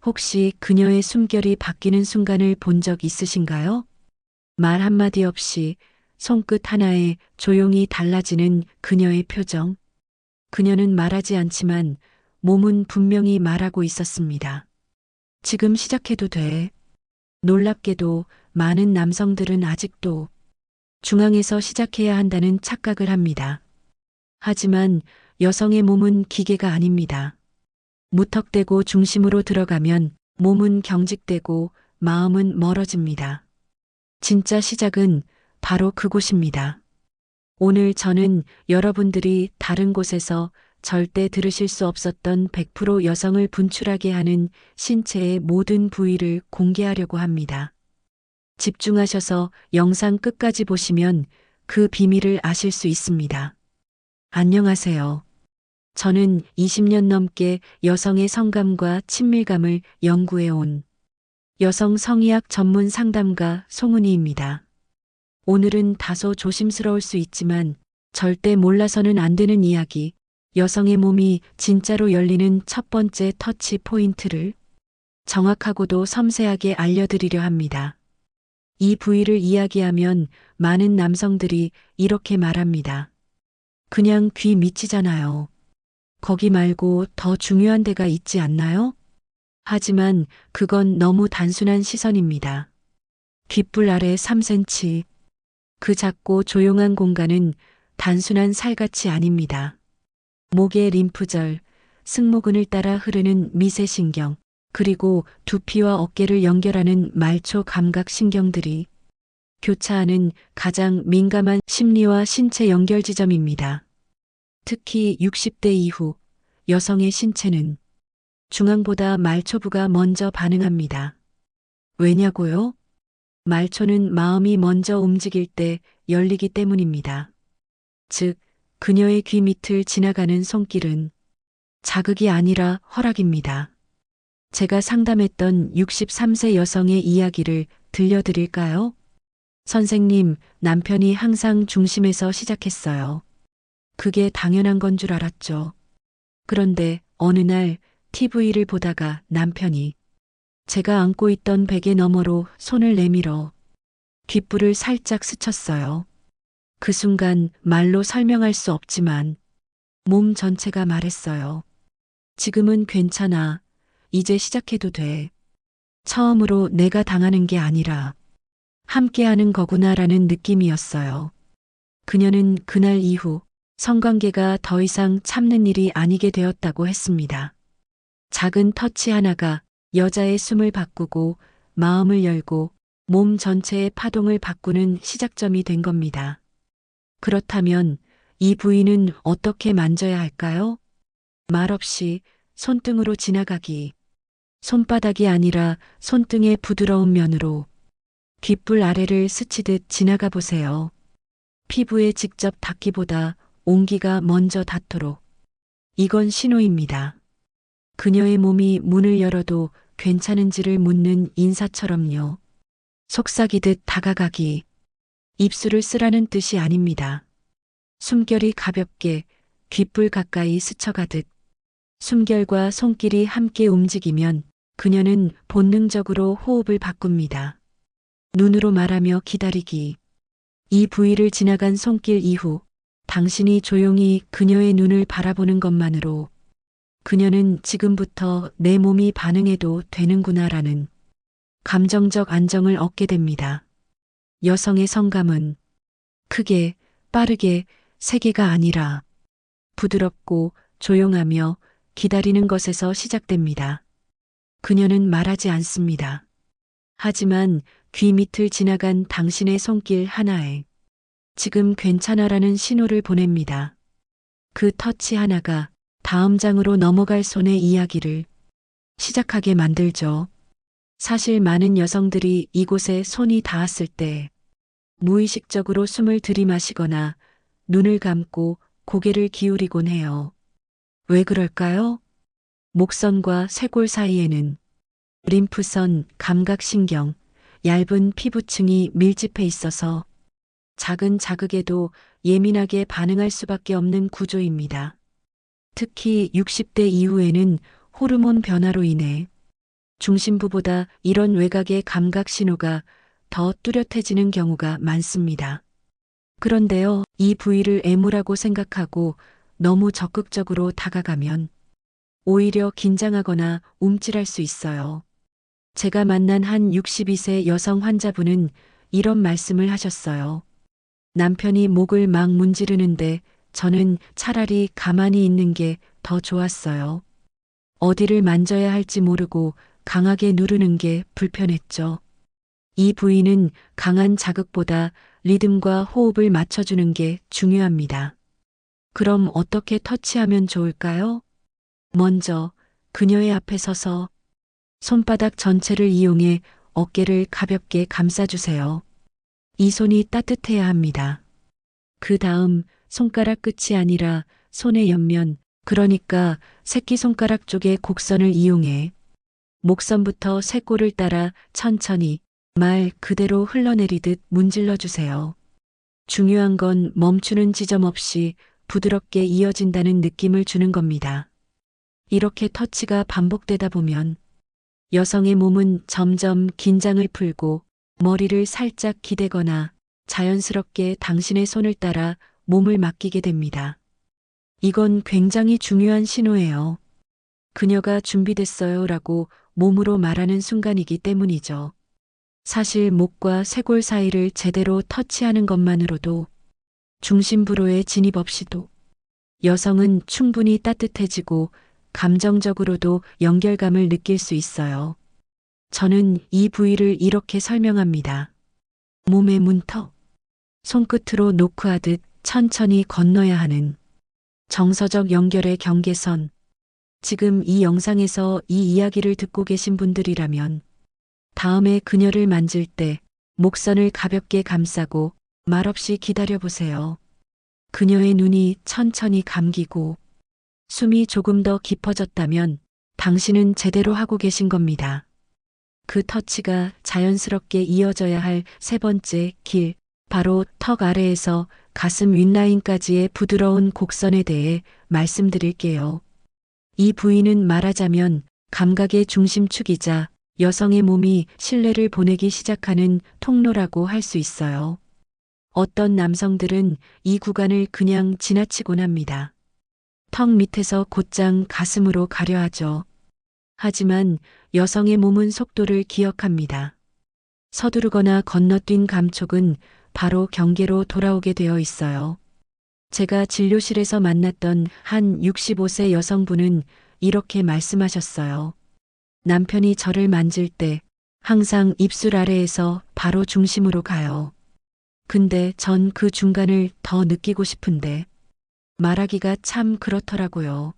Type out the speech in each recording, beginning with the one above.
혹시 그녀의 숨결이 바뀌는 순간을 본 적 있으신가요? 말 한마디 없이 손끝 하나에 조용히 달라지는 그녀의 표정. 그녀는 말하지 않지만 몸은 분명히 말하고 있었습니다. 지금 시작해도 돼. 놀랍게도 많은 남성들은 아직도 중앙에서 시작해야 한다는 착각을 합니다. 하지만 여성의 몸은 기계가 아닙니다. 무턱대고 중심으로 들어가면 몸은 경직되고 마음은 멀어집니다. 진짜 시작은 바로 그곳입니다. 오늘 저는 여러분들이 다른 곳에서 절대 들으실 수 없었던 100% 여성을 분출하게 하는 신체의 모든 부위를 공개하려고 합니다. 집중하셔서 영상 끝까지 보시면 그 비밀을 아실 수 있습니다. 안녕하세요. 저는 20년 넘게 여성의 성감과 친밀감을 연구해온 여성 성의학 전문 상담가 송은이입니다. 오늘은 다소 조심스러울 수 있지만 절대 몰라서는 안 되는 이야기, 여성의 몸이 진짜로 열리는 첫 번째 터치 포인트를 정확하고도 섬세하게 알려드리려 합니다. 이 부위를 이야기하면 많은 남성들이 이렇게 말합니다. 그냥 귀 밑이잖아요. 거기 말고 더 중요한 데가 있지 않나요? 하지만 그건 너무 단순한 시선입니다. 귓불 아래 3cm. 그 작고 조용한 공간은 단순한 살갗이 아닙니다. 목의 림프절, 승모근을 따라 흐르는 미세신경, 그리고 두피와 어깨를 연결하는 말초 감각 신경들이 교차하는 가장 민감한 심리와 신체 연결 지점입니다. 특히 60대 이후 여성의 신체는 중앙보다 말초부가 먼저 반응합니다. 왜냐고요? 말초는 마음이 먼저 움직일 때 열리기 때문입니다. 즉, 그녀의 귀 밑을 지나가는 손길은 자극이 아니라 허락입니다. 제가 상담했던 63세 여성의 이야기를 들려드릴까요? 선생님, 남편이 항상 중심에서 시작했어요. 그게 당연한 건 줄 알았죠. 그런데 어느 날 TV를 보다가 남편이 제가 안고 있던 베개 너머로 손을 내밀어 귓불을 살짝 스쳤어요. 그 순간 말로 설명할 수 없지만 몸 전체가 말했어요. 지금은 괜찮아. 이제 시작해도 돼. 처음으로 내가 당하는 게 아니라 함께하는 거구나라는 느낌이었어요. 그녀는 그날 이후 성관계가 더 이상 참는 일이 아니게 되었다고 했습니다. 작은 터치 하나가 여자의 숨을 바꾸고 마음을 열고 몸 전체의 파동을 바꾸는 시작점이 된 겁니다. 그렇다면 이 부위는 어떻게 만져야 할까요? 말없이 손등으로 지나가기. 손바닥이 아니라 손등의 부드러운 면으로 귓불 아래를 스치듯 지나가 보세요. 피부에 직접 닿기보다 온기가 먼저 닿도록. 이건 신호입니다. 그녀의 몸이 문을 열어도 괜찮은지를 묻는 인사처럼요. 속삭이듯 다가가기. 입술을 쓰라는 뜻이 아닙니다. 숨결이 가볍게 귓불 가까이 스쳐가듯 숨결과 손길이 함께 움직이면 그녀는 본능적으로 호흡을 바꿉니다. 눈으로 말하며 기다리기. 이 부위를 지나간 손길 이후 당신이 조용히 그녀의 눈을 바라보는 것만으로 그녀는 지금부터 내 몸이 반응해도 되는구나라는 감정적 안정을 얻게 됩니다. 여성의 성감은 크게, 빠르게, 세게가 아니라 부드럽고 조용하며 기다리는 것에서 시작됩니다. 그녀는 말하지 않습니다. 하지만 귀 밑을 지나간 당신의 손길 하나에 지금 괜찮아라는 신호를 보냅니다. 그 터치 하나가 다음 장으로 넘어갈 손의 이야기를 시작하게 만들죠. 사실 많은 여성들이 이곳에 손이 닿았을 때 무의식적으로 숨을 들이마시거나 눈을 감고 고개를 기울이곤 해요. 왜 그럴까요? 목선과 쇄골 사이에는 림프선, 감각신경, 얇은 피부층이 밀집해 있어서 작은 자극에도 예민하게 반응할 수밖에 없는 구조입니다. 특히 60대 이후에는 호르몬 변화로 인해 중심부보다 이런 외곽의 감각 신호가 더 뚜렷해지는 경우가 많습니다. 그런데요, 이 부위를 애무라고 생각하고 너무 적극적으로 다가가면 오히려 긴장하거나 움찔할 수 있어요. 제가 만난 한 62세 여성 환자분은 이런 말씀을 하셨어요. 남편이 목을 막 문지르는데 저는 차라리 가만히 있는 게 더 좋았어요. 어디를 만져야 할지 모르고 강하게 누르는 게 불편했죠. 이 부위는 강한 자극보다 리듬과 호흡을 맞춰주는 게 중요합니다. 그럼 어떻게 터치하면 좋을까요? 먼저 그녀의 앞에 서서 손바닥 전체를 이용해 어깨를 가볍게 감싸주세요. 이 손이 따뜻해야 합니다. 그 다음 손가락 끝이 아니라 손의 옆면, 그러니까 새끼손가락 쪽의 곡선을 이용해 목선부터 쇄골을 따라 천천히 말 그대로 흘러내리듯 문질러 주세요. 중요한 건 멈추는 지점 없이 부드럽게 이어진다는 느낌을 주는 겁니다. 이렇게 터치가 반복되다 보면 여성의 몸은 점점 긴장을 풀고 머리를 살짝 기대거나 자연스럽게 당신의 손을 따라 몸을 맡기게 됩니다. 이건 굉장히 중요한 신호예요. 그녀가 준비됐어요 라고 몸으로 말하는 순간이기 때문이죠. 사실 목과 쇄골 사이를 제대로 터치하는 것만으로도 중심부로의 진입 없이도 여성은 충분히 따뜻해지고 감정적으로도 연결감을 느낄 수 있어요. 저는 이 부위를 이렇게 설명합니다. 몸의 문턱, 손끝으로 노크하듯 천천히 건너야 하는 정서적 연결의 경계선. 지금 이 영상에서 이 이야기를 듣고 계신 분들이라면 다음에 그녀를 만질 때 목선을 가볍게 감싸고 말없이 기다려보세요. 그녀의 눈이 천천히 감기고 숨이 조금 더 깊어졌다면 당신은 제대로 하고 계신 겁니다. 그 터치가 자연스럽게 이어져야 할 세 번째 길, 바로 턱 아래에서 가슴 윗라인까지의 부드러운 곡선에 대해 말씀드릴게요. 이 부위는 말하자면 감각의 중심축이자 여성의 몸이 신뢰를 보내기 시작하는 통로라고 할 수 있어요. 어떤 남성들은 이 구간을 그냥 지나치곤 합니다. 턱 밑에서 곧장 가슴으로 가려 하죠. 하지만 여성의 몸은 속도를 기억합니다. 서두르거나 건너뛴 감촉은 바로 경계로 돌아오게 되어 있어요. 제가 진료실에서 만났던 한 65세 여성분은 이렇게 말씀하셨어요. 남편이 저를 만질 때 항상 입술 아래에서 바로 중심으로 가요. 근데 전 그 중간을 더 느끼고 싶은데 말하기가 참 그렇더라고요.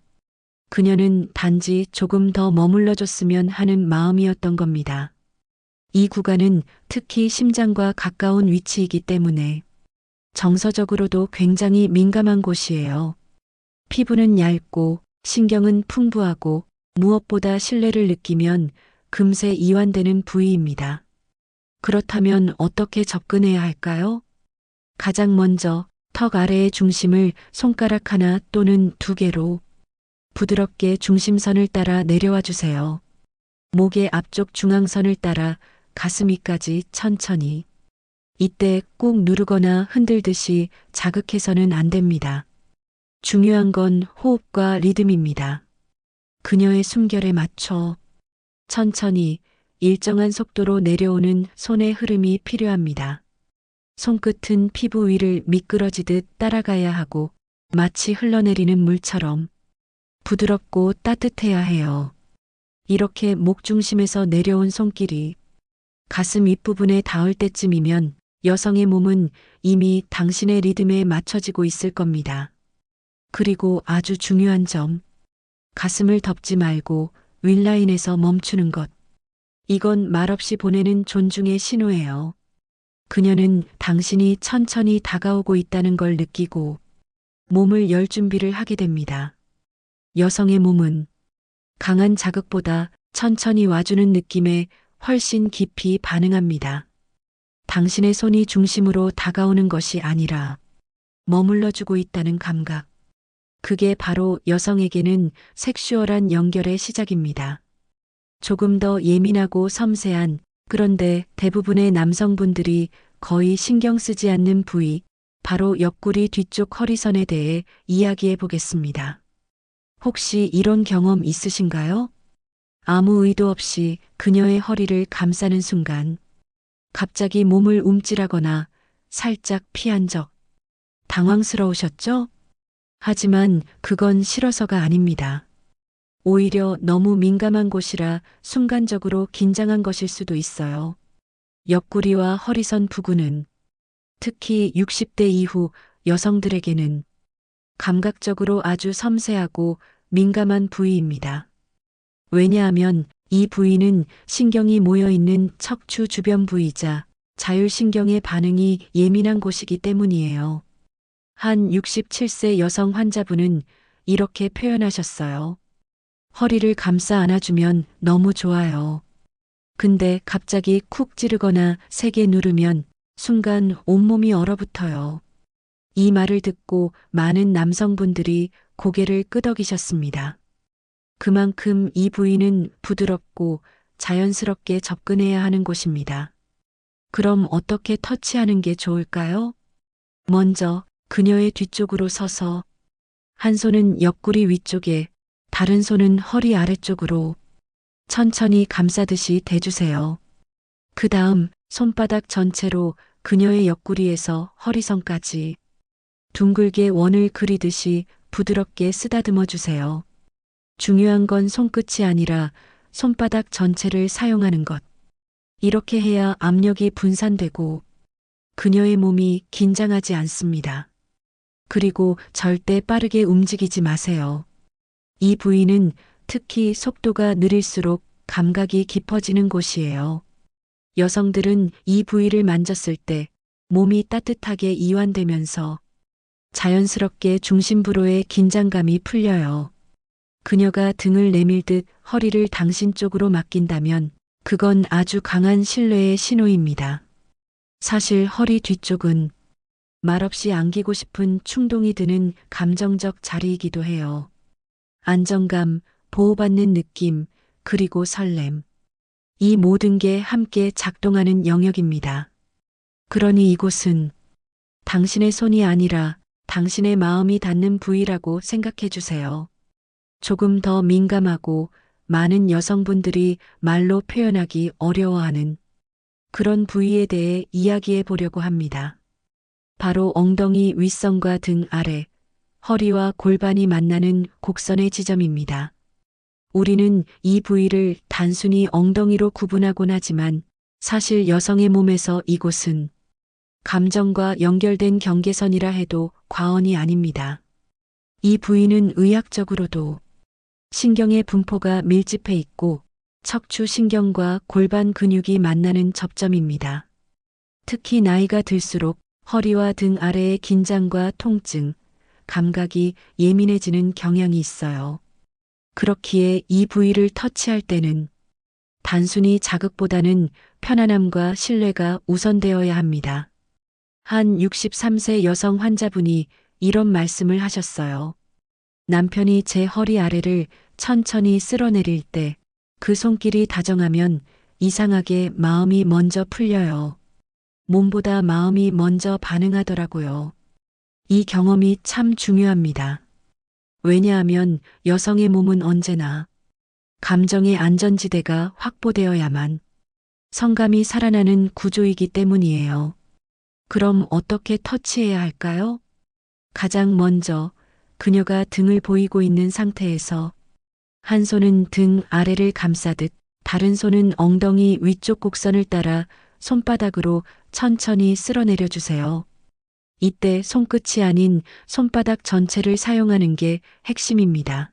그녀는 단지 조금 더 머물러줬으면 하는 마음이었던 겁니다. 이 구간은 특히 심장과 가까운 위치이기 때문에 정서적으로도 굉장히 민감한 곳이에요. 피부는 얇고 신경은 풍부하고 무엇보다 신뢰를 느끼면 금세 이완되는 부위입니다. 그렇다면 어떻게 접근해야 할까요? 가장 먼저 턱 아래의 중심을 손가락 하나 또는 두 개로 부드럽게 중심선을 따라 내려와 주세요. 목의 앞쪽 중앙선을 따라 가슴 위까지 천천히. 이때 꾹 누르거나 흔들듯이 자극해서는 안 됩니다. 중요한 건 호흡과 리듬입니다. 그녀의 숨결에 맞춰 천천히 일정한 속도로 내려오는 손의 흐름이 필요합니다. 손끝은 피부 위를 미끄러지듯 따라가야 하고 마치 흘러내리는 물처럼 부드럽고 따뜻해야 해요. 이렇게 목 중심에서 내려온 손길이 가슴 윗부분에 닿을 때쯤이면 여성의 몸은 이미 당신의 리듬에 맞춰지고 있을 겁니다. 그리고 아주 중요한 점, 가슴을 덮지 말고 윗라인에서 멈추는 것. 이건 말없이 보내는 존중의 신호예요. 그녀는 당신이 천천히 다가오고 있다는 걸 느끼고 몸을 열 준비를 하게 됩니다. 여성의 몸은 강한 자극보다 천천히 와주는 느낌에 훨씬 깊이 반응합니다. 당신의 손이 중심으로 다가오는 것이 아니라 머물러주고 있다는 감각. 그게 바로 여성에게는 섹슈얼한 연결의 시작입니다. 조금 더 예민하고 섬세한, 그런데 대부분의 남성분들이 거의 신경 쓰지 않는 부위, 바로 옆구리 뒤쪽 허리선에 대해 이야기해 보겠습니다. 혹시 이런 경험 있으신가요? 아무 의도 없이 그녀의 허리를 감싸는 순간, 갑자기 몸을 움찔하거나 살짝 피한 적, 당황스러우셨죠? 하지만 그건 싫어서가 아닙니다. 오히려 너무 민감한 곳이라 순간적으로 긴장한 것일 수도 있어요. 옆구리와 허리선 부근은 특히 60대 이후 여성들에게는 감각적으로 아주 섬세하고 민감한 부위입니다. 왜냐하면 이 부위는 신경이 모여 있는 척추 주변 부위이자 자율신경의 반응이 예민한 곳이기 때문이에요. 한 67세 여성 환자분은 이렇게 표현하셨어요. 허리를 감싸 안아주면 너무 좋아요. 근데 갑자기 쿡 찌르거나 세게 누르면 순간 온몸이 얼어붙어요. 이 말을 듣고 많은 남성분들이 고개를 끄덕이셨습니다. 그만큼 이 부위는 부드럽고 자연스럽게 접근해야 하는 곳입니다. 그럼 어떻게 터치하는 게 좋을까요? 먼저 그녀의 뒤쪽으로 서서 한 손은 옆구리 위쪽에, 다른 손은 허리 아래쪽으로 천천히 감싸듯이 대주세요. 그 다음 손바닥 전체로 그녀의 옆구리에서 허리선까지 둥글게 원을 그리듯이 부드럽게 쓰다듬어 주세요. 중요한 건 손끝이 아니라 손바닥 전체를 사용하는 것. 이렇게 해야 압력이 분산되고 그녀의 몸이 긴장하지 않습니다. 그리고 절대 빠르게 움직이지 마세요. 이 부위는 특히 속도가 느릴수록 감각이 깊어지는 곳이에요. 여성들은 이 부위를 만졌을 때 몸이 따뜻하게 이완되면서 자연스럽게 중심부로의 긴장감이 풀려요. 그녀가 등을 내밀듯 허리를 당신 쪽으로 맡긴다면 그건 아주 강한 신뢰의 신호입니다. 사실 허리 뒤쪽은 말없이 안기고 싶은 충동이 드는 감정적 자리이기도 해요. 안정감, 보호받는 느낌, 그리고 설렘. 이 모든 게 함께 작동하는 영역입니다. 그러니 이곳은 당신의 손이 아니라 당신의 마음이 닿는 부위라고 생각해 주세요. 조금 더 민감하고 많은 여성분들이 말로 표현하기 어려워하는 그런 부위에 대해 이야기해 보려고 합니다. 바로 엉덩이 윗선과 등 아래, 허리와 골반이 만나는 곡선의 지점입니다. 우리는 이 부위를 단순히 엉덩이로 구분하곤 하지만 사실 여성의 몸에서 이곳은 감정과 연결된 경계선이라 해도 과언이 아닙니다. 이 부위는 의학적으로도 신경의 분포가 밀집해 있고 척추 신경과 골반 근육이 만나는 접점입니다. 특히 나이가 들수록 허리와 등 아래의 긴장과 통증, 감각이 예민해지는 경향이 있어요. 그렇기에 이 부위를 터치할 때는 단순히 자극보다는 편안함과 신뢰가 우선되어야 합니다. 한 63세 여성 환자분이 이런 말씀을 하셨어요. 남편이 제 허리 아래를 천천히 쓸어내릴 때 그 손길이 다정하면 이상하게 마음이 먼저 풀려요. 몸보다 마음이 먼저 반응하더라고요. 이 경험이 참 중요합니다. 왜냐하면 여성의 몸은 언제나 감정의 안전지대가 확보되어야만 성감이 살아나는 구조이기 때문이에요. 그럼 어떻게 터치해야 할까요? 가장 먼저 그녀가 등을 보이고 있는 상태에서 한 손은 등 아래를 감싸듯 다른 손은 엉덩이 위쪽 곡선을 따라 손바닥으로 천천히 쓸어내려 주세요. 이때 손끝이 아닌 손바닥 전체를 사용하는 게 핵심입니다.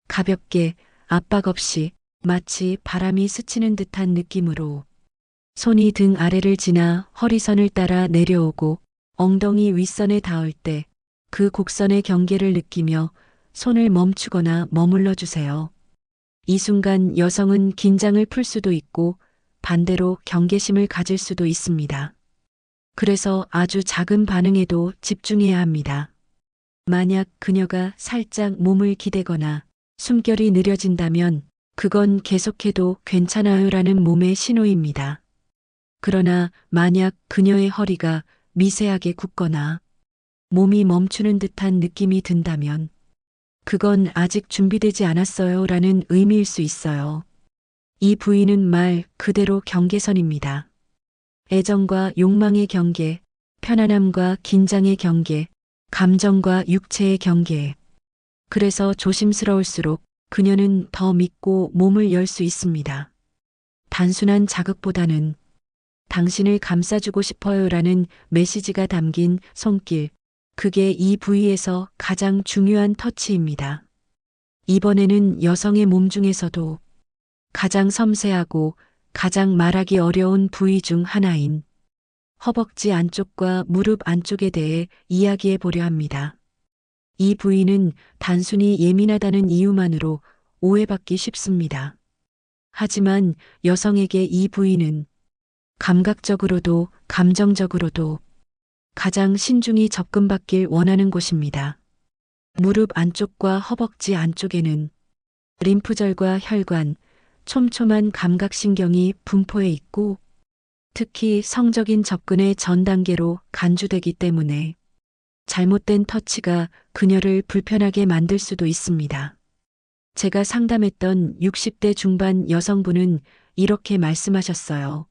가볍게 압박 없이 마치 바람이 스치는 듯한 느낌으로 손이 등 아래를 지나 허리선을 따라 내려오고 엉덩이 윗선에 닿을 때 그 곡선의 경계를 느끼며 손을 멈추거나 머물러 주세요. 이 순간 여성은 긴장을 풀 수도 있고 반대로 경계심을 가질 수도 있습니다. 그래서 아주 작은 반응에도 집중해야 합니다. 만약 그녀가 살짝 몸을 기대거나 숨결이 느려진다면 그건 계속해도 괜찮아요라는 몸의 신호입니다. 그러나 만약 그녀의 허리가 미세하게 굽거나 몸이 멈추는 듯한 느낌이 든다면 그건 아직 준비되지 않았어요라는 의미일 수 있어요. 이 부위는 말 그대로 경계선입니다. 애정과 욕망의 경계, 편안함과 긴장의 경계, 감정과 육체의 경계. 그래서 조심스러울수록 그녀는 더 믿고 몸을 열 수 있습니다. 단순한 자극보다는 당신을 감싸주고 싶어요라는 메시지가 담긴 손길. 그게 이 부위에서 가장 중요한 터치입니다. 이번에는 여성의 몸 중에서도 가장 섬세하고 가장 말하기 어려운 부위 중 하나인 허벅지 안쪽과 무릎 안쪽에 대해 이야기해 보려 합니다. 이 부위는 단순히 예민하다는 이유만으로 오해받기 쉽습니다. 하지만 여성에게 이 부위는 감각적으로도 감정적으로도 가장 신중히 접근받길 원하는 곳입니다. 무릎 안쪽과 허벅지 안쪽에는 림프절과 혈관, 촘촘한 감각신경이 분포해 있고 특히 성적인 접근의 전 단계로 간주되기 때문에 잘못된 터치가 그녀를 불편하게 만들 수도 있습니다. 제가 상담했던 60대 중반 여성분은 이렇게 말씀하셨어요.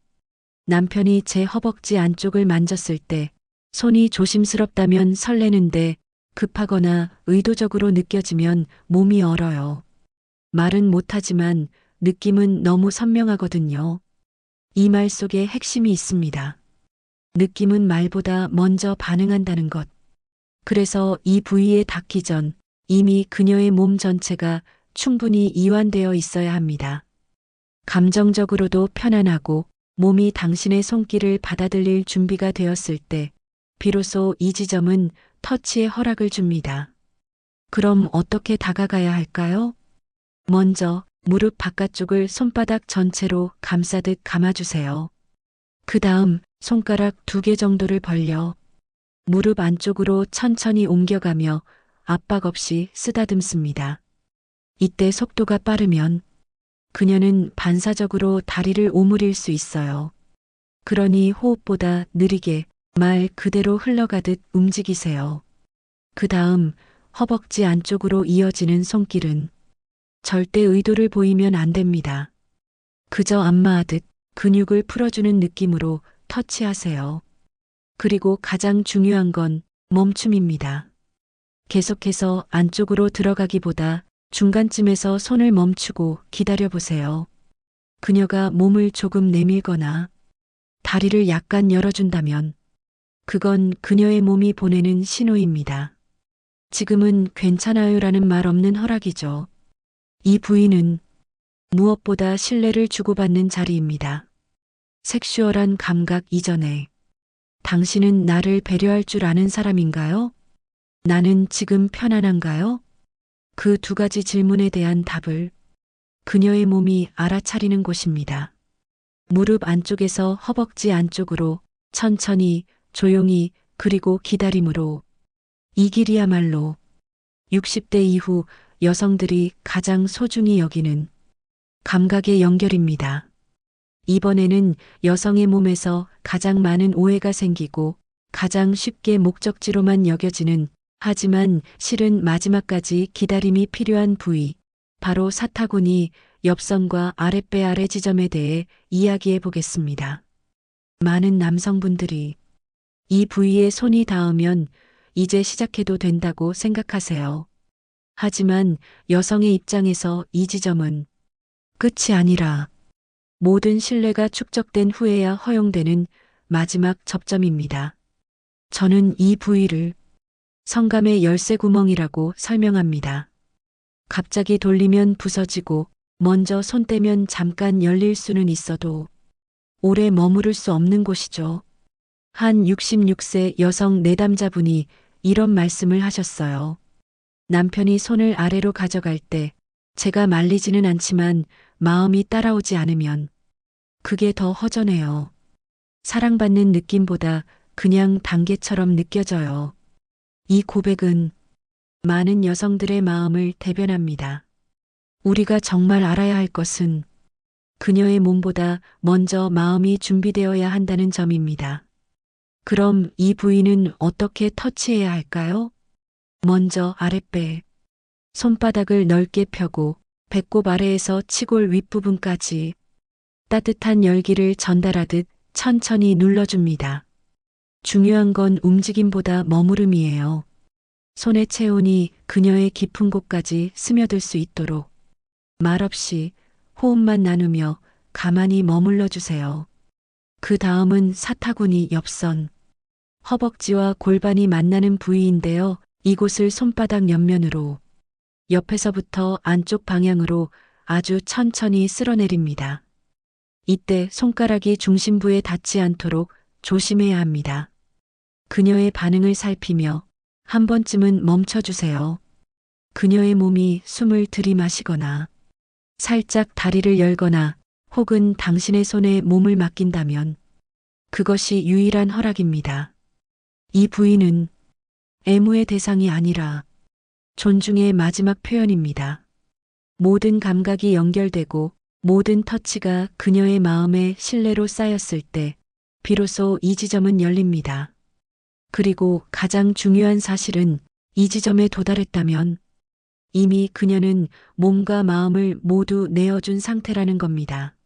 남편이 제 허벅지 안쪽을 만졌을 때 손이 조심스럽다면 설레는데 급하거나 의도적으로 느껴지면 몸이 얼어요. 말은 못하지만 느낌은 너무 선명하거든요. 이 말 속에 핵심이 있습니다. 느낌은 말보다 먼저 반응한다는 것. 그래서 이 부위에 닿기 전 이미 그녀의 몸 전체가 충분히 이완되어 있어야 합니다. 감정적으로도 편안하고 몸이 당신의 손길을 받아들일 준비가 되었을 때 비로소 이 지점은 터치의 허락을 줍니다. 그럼 어떻게 다가가야 할까요? 먼저 무릎 바깥쪽을 손바닥 전체로 감싸듯 감아주세요. 그 다음 손가락 2개 정도를 벌려 무릎 안쪽으로 천천히 옮겨가며 압박 없이 쓰다듬습니다. 이때 속도가 빠르면 그녀는 반사적으로 다리를 오므릴 수 있어요. 그러니 호흡보다 느리게 말 그대로 흘러가듯 움직이세요. 그 다음 허벅지 안쪽으로 이어지는 손길은 절대 의도를 보이면 안 됩니다. 그저 안마하듯 근육을 풀어주는 느낌으로 터치하세요. 그리고 가장 중요한 건 멈춤입니다. 계속해서 안쪽으로 들어가기보다 중간쯤에서 손을 멈추고 기다려보세요. 그녀가 몸을 조금 내밀거나 다리를 약간 열어준다면 그건 그녀의 몸이 보내는 신호입니다. 지금은 괜찮아요라는 말 없는 허락이죠. 이 부위는 무엇보다 신뢰를 주고받는 자리입니다. 섹슈얼한 감각 이전에 당신은 나를 배려할 줄 아는 사람인가요? 나는 지금 편안한가요? 그 2가지 질문에 대한 답을 그녀의 몸이 알아차리는 곳입니다. 무릎 안쪽에서 허벅지 안쪽으로 천천히 조용히 그리고 기다림으로 이 길이야말로 60대 이후 여성들이 가장 소중히 여기는 감각의 연결입니다. 이번에는 여성의 몸에서 가장 많은 오해가 생기고 가장 쉽게 목적지로만 여겨지는 하지만 실은 마지막까지 기다림이 필요한 부위, 바로 사타구니 옆선과 아랫배 아래 지점에 대해 이야기해 보겠습니다. 많은 남성분들이 이 부위에 손이 닿으면 이제 시작해도 된다고 생각하세요. 하지만 여성의 입장에서 이 지점은 끝이 아니라 모든 신뢰가 축적된 후에야 허용되는 마지막 접점입니다. 저는 이 부위를 성감의 열쇠 구멍이라고 설명합니다. 갑자기 돌리면 부서지고 먼저 손 떼면 잠깐 열릴 수는 있어도 오래 머무를 수 없는 곳이죠. 한 66세 여성 내담자분이 이런 말씀을 하셨어요. 남편이 손을 아래로 가져갈 때 제가 말리지는 않지만 마음이 따라오지 않으면 그게 더 허전해요. 사랑받는 느낌보다 그냥 단계처럼 느껴져요. 이 고백은 많은 여성들의 마음을 대변합니다. 우리가 정말 알아야 할 것은 그녀의 몸보다 먼저 마음이 준비되어야 한다는 점입니다. 그럼 이 부위는 어떻게 터치해야 할까요? 먼저 아랫배. 손바닥을 넓게 펴고 배꼽 아래에서 치골 윗부분까지 따뜻한 열기를 전달하듯 천천히 눌러줍니다. 중요한 건 움직임보다 머무름이에요. 손의 체온이 그녀의 깊은 곳까지 스며들 수 있도록 말없이 호흡만 나누며 가만히 머물러 주세요. 그 다음은 사타구니 옆선, 허벅지와 골반이 만나는 부위인데요. 이곳을 손바닥 옆면으로, 옆에서부터 안쪽 방향으로 아주 천천히 쓸어내립니다. 이때 손가락이 중심부에 닿지 않도록 조심해야 합니다. 그녀의 반응을 살피며 한 번쯤은 멈춰주세요. 그녀의 몸이 숨을 들이마시거나 살짝 다리를 열거나 혹은 당신의 손에 몸을 맡긴다면 그것이 유일한 허락입니다. 이 부위는 애무의 대상이 아니라 존중의 마지막 표현입니다. 모든 감각이 연결되고 모든 터치가 그녀의 마음에 신뢰로 쌓였을 때 비로소 이 지점은 열립니다. 그리고 가장 중요한 사실은 이 지점에 도달했다면 이미 그녀는 몸과 마음을 모두 내어준 상태라는 겁니다.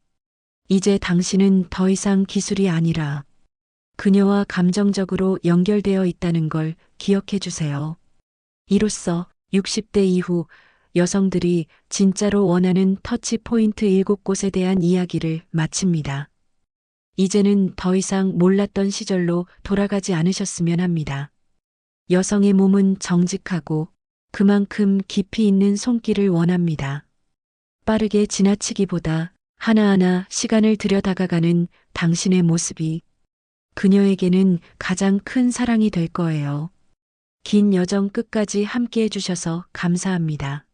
이제 당신은 더 이상 기술이 아니라 그녀와 감정적으로 연결되어 있다는 걸 기억해 주세요. 이로써 60대 이후 여성들이 진짜로 원하는 터치 포인트 7곳에 대한 이야기를 마칩니다. 이제는 더 이상 몰랐던 시절로 돌아가지 않으셨으면 합니다. 여성의 몸은 정직하고 그만큼 깊이 있는 손길을 원합니다. 빠르게 지나치기보다 하나하나 시간을 들여 다가가는 당신의 모습이 그녀에게는 가장 큰 사랑이 될 거예요. 긴 여정 끝까지 함께 해주셔서 감사합니다.